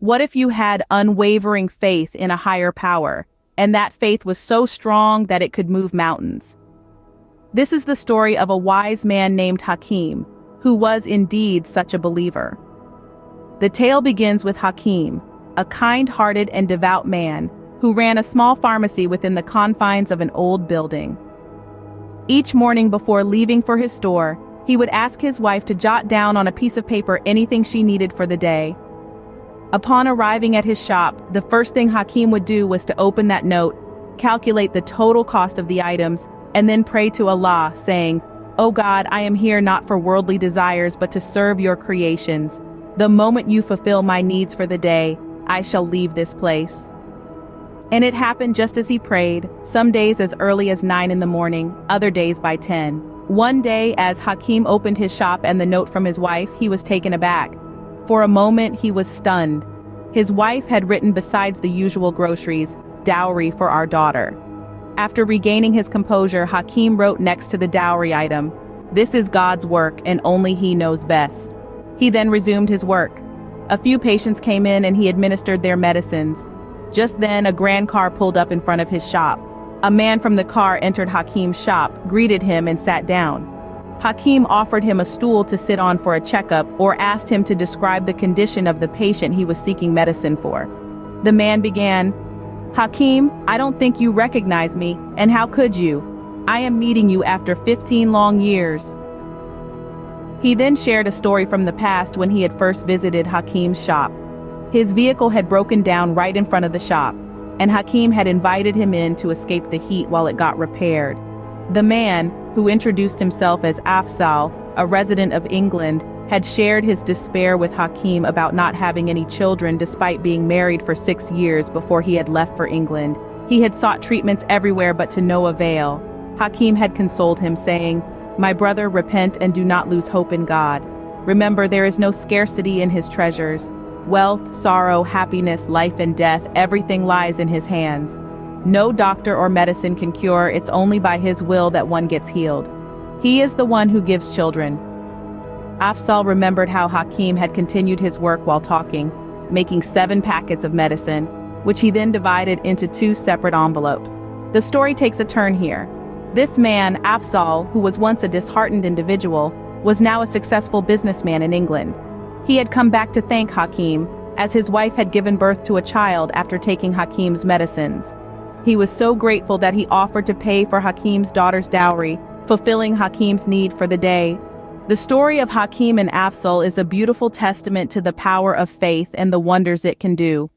What if you had unwavering faith in a higher power, and that faith was so strong that it could move mountains? This is the story of a wise man named Hakim, who was indeed such a believer. The tale begins with Hakim, a kind-hearted and devout man who ran a small pharmacy within the confines of an old building. Each morning before leaving for his store, he would ask his wife to jot down on a piece of paper anything she needed for the day. Upon arriving at his shop, the first thing Hakim would do was to open that note, calculate the total cost of the items, and then pray to Allah, saying, "O God, I am here not for worldly desires but to serve your creations. The moment you fulfill my needs for the day, I shall leave this place." And it happened just as he prayed, some days as early as 9 in the morning, other days by 10. One day, as Hakim opened his shop and the note from his wife, he was taken aback. For a moment, he was stunned. His wife had written besides the usual groceries, "Dowry for our daughter." After regaining his composure, Hakim wrote next to the dowry item, "This is God's work and only He knows best." He then resumed his work. A few patients came in and he administered their medicines. Just then, a grand car pulled up in front of his shop. A man from the car entered Hakim's shop, greeted him and sat down. Hakim offered him a stool to sit on for a checkup or asked him to describe the condition of the patient he was seeking medicine for. The man began, "Hakim, I don't think you recognize me, and how could you? I am meeting you after 15 long years." He then shared a story from the past when he had first visited Hakim's shop. His vehicle had broken down right in front of the shop, and Hakim had invited him in to escape the heat while it got repaired. The man, who introduced himself as Afzal, a resident of England, had shared his despair with Hakim about not having any children despite being married for 6 years before he had left for England. He had sought treatments everywhere but to no avail. Hakim had consoled him, saying, "My brother, repent and do not lose hope in God. Remember, there is no scarcity in His treasures. Wealth, sorrow, happiness, life and death, everything lies in His hands. No doctor or medicine can cure, it's only by His will that one gets healed. He is the one who gives children." Afzal remembered how Hakim had continued his work while talking, making 7 packets of medicine, which he then divided into 2 separate envelopes. The story takes a turn here. This man, Afzal, who was once a disheartened individual, was now a successful businessman in England. He had come back to thank Hakim, as his wife had given birth to a child after taking Hakim's medicines. He was so grateful that he offered to pay for Hakim's daughter's dowry, fulfilling Hakim's need for the day. The story of Hakim and Afzal is a beautiful testament to the power of faith and the wonders it can do.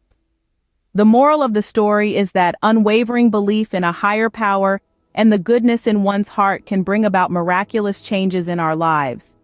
The moral of the story is that unwavering belief in a higher power and the goodness in one's heart can bring about miraculous changes in our lives.